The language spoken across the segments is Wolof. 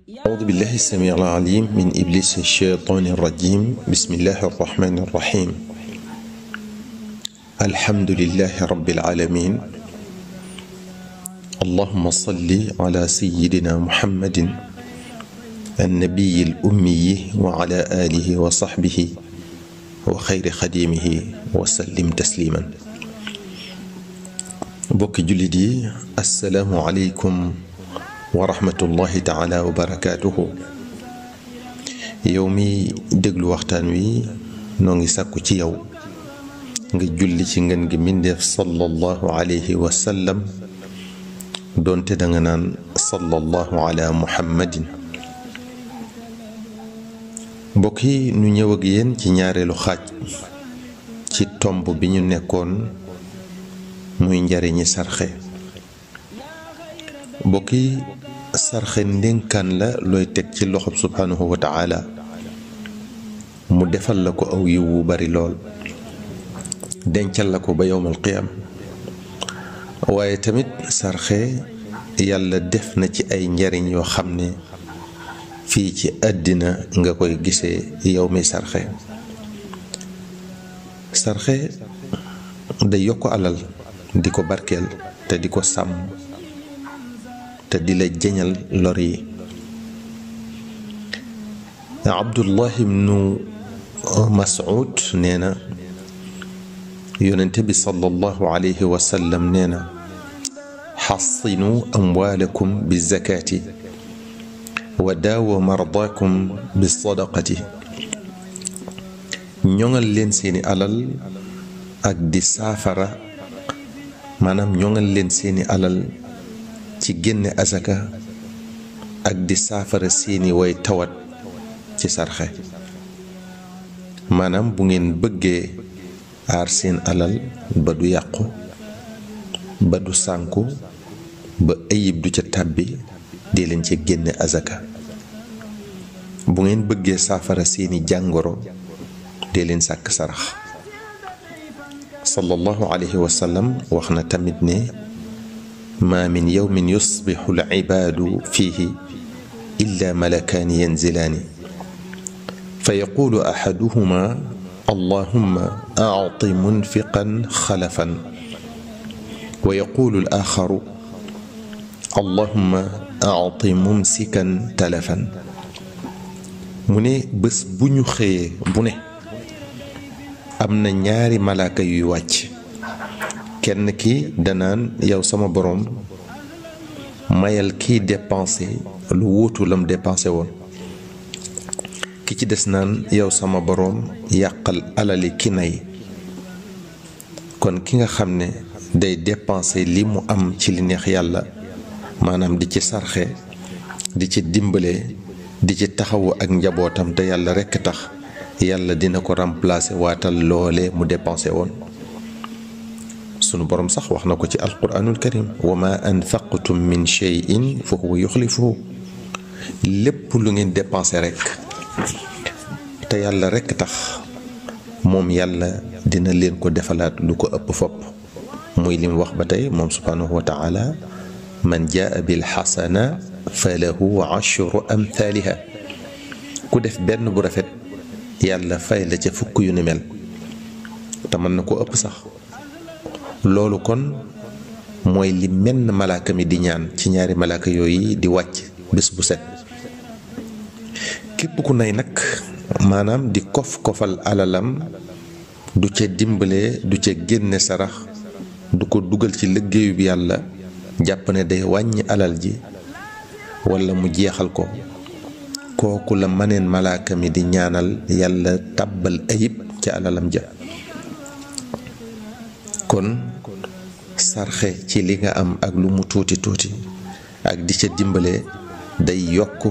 أعوذ بالله السميع العليم من إبليس الشيطان الرجيم بسم الله الرحمن الرحيم الحمد لله رب العالمين اللهم صل على سيدنا محمد النبي الأمي وعلى آله وصحبه وخير خديمه وسلم تسليما بوك جلدي السلام عليكم ورحمة الله تعالى وبركاته يومي دغلو وقتانوي نونغي ساكو تي ياو nga julli ci ngeen gi mindeef sallallahu alayhi wa sallam donte da nga naan sallallahu ala muhammadin mbokk yi ñu ñëw ak yéen ci ñaareelu xaaj ci tomb bi ñu nekkoon muy njariñi sarxe mbokk yi sarxe ndénkaan la looy teg ci loxob subhanahu wa ta'ala mu defal la ko aw yiw wu bari lool dencal la ko ba yowmal qiyam waaye tamit sarxe yàlla def na ci ay njariñ yoo xam ne fii ci àddina nga koy gisee yow mi sarxe sarxe day yokk alal di ko barkeel te di ko sàmm te di la jeñal lor yi Abdullah ibnu Mas'ud nee na yonente bi sallallahu alayhi wa sallam nee na xassinu amwaalakum bizakaati wa daawu mardaakum bisadaqati ñoŋal leen seeni alal ak di saafara maanaam ñoŋal leen seeni alal ci génne azaka ak di saafara seeni way tawat ci sarxe maanaam bu ngeen bëggee aar seen alal ba du yàqu ba du sànku ba ayib du ca tàbbi di leen ci génne azaka bu ngeen bëggee saafara seeni jàngoro di leen sàkk sarax sallallahu alayhi wa sallam wax na tamit ne ma min yawmin yusbixu al-ibaadu fiihi illa malakaani yanzilaani fa yaqulu ahaduhuma allahumma a'ti munfiqan xalafan wa yaqulu al-aaxaru allahumma a'ti mumsikan talafan mu ne bés bu ñu xëyee bu ne am na ñaari malaaka yuy wàcc kenn ki danaan yow sama boroom mayal kiy dépensé lu wuutu lam dépensé woon ki ci des naan yow sama boroom yàqal alali ki nay kon ki nga xam ne day dépensé li mu am ci li neex yàlla maanaam di ci sarxe di ci dimbale di ci taxawu ak njabootam te yàlla rekk tax yàlla dina ko remplacer waatal loole mu dépensé woon sunu boroom sax wax na ko ci alquranul karim wa ma anfaqtum min shay'in fa huwa yuxlifuhu lépp lu ngeen dépensé rekk te yàlla rekk tax moom yàlla dina leen ko defalaat lu ko ëpp fopp muy lim wax ba tey moom subhanahu wa ta'ala man jaa bil xasana fa lahu ashru amthaliha ku def benn bu rafet yàlla fay la ca fukk yu ni mel te mën na ko ëpp sax loolu kon mooy li menn malaaka mi di ñaan ci ñaari malaaka yooyu di wàcc bés bu set képp ku nay nag maanaam di kof-kofal alalam du ca dimbale du ca génne sarax du ko dugal ci liggéeyu bi yàlla jàpp ne day wàññi alal ji walla mu jeexal ko kooku la maneen malaaka mi di ñaanal yàlla tàbbal ayib ca alalam ja kon sarxe ci li nga am ak lu mu tuuti tuuti ak di ca dimbale day yokk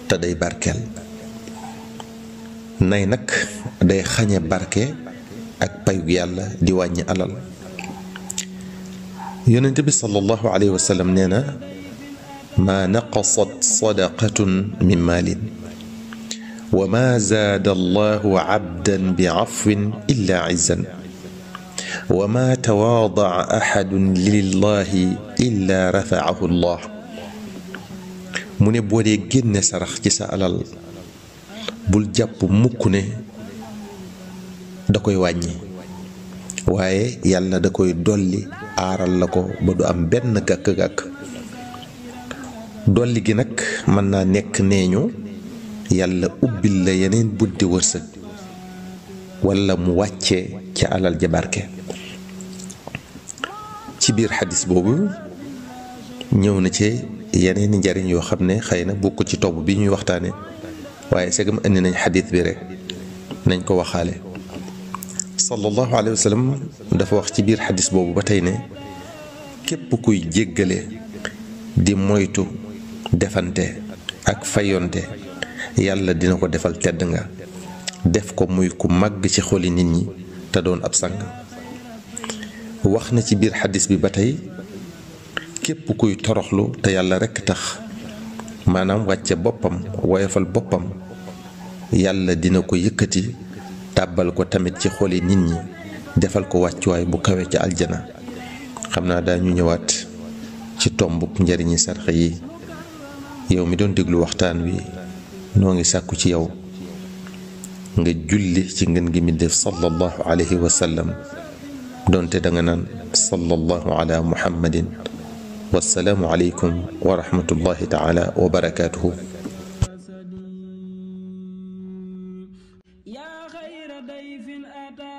te day barkeel nay nag day xañe barke ak payug yàlla di wàññi alal yonent bi sallallahu alayhi wa sallam nee na ma naqasat sadaqatun min maalin wa ma zaada allahu abdan bi afwin illa izzan wa ma tawaada'a ahadun lillahi illa rafa'ahu allah mu ne boo dee génne sarax ci sa alal bul jàpp mukk ne da koy wàññi waaye yàlla da koy dolli aaral la ko ba du am benn gàkk-gàkk. dolli gi nag mën naa nekk neeñu yàlla ubbil la yeneen bunti wërsëg walla mu wàccee ca alal ja barke. ci biir xadis boobu ñëw na ci yeneen njariñ yoo xam ne xëy na bokk ci topp bi ñuy waxtaane waaye segam indi nañ xadis bi rek nañ ko waxaale. sallallahu alayhi wa sallam dafa wax ci biir xadis boobu ba tey ne képp kuy jéggale di moytu defante ak fayonte yàlla dina ko defal tedd nga def ko muy ku màgg ci xoli nit ñi te doon ab sang. wax na ci biir xadis bi ba tey képp kuy toroxlu te yàlla rekk tax maanaam wàcce boppam woyofal boppam yàlla dina ko yëkkati tàbbal ko tamit ci xoli nit ñi defal ko wàccuwaay bu kawe ci aljana. xam naa daañu ñëwaat ci tomb njariñi sarxe yi. yow mi doon déglu waxtaan wi noo ngi sàkku ci yow nga julli ci ngën gi mi def sallallahu alayhi wa sallam doonte danga naan sallallahu ala muhammadin. wassalaamu aleykum wa rahmatullahi taala wa barakaatuhu. يا خير ضيف أتى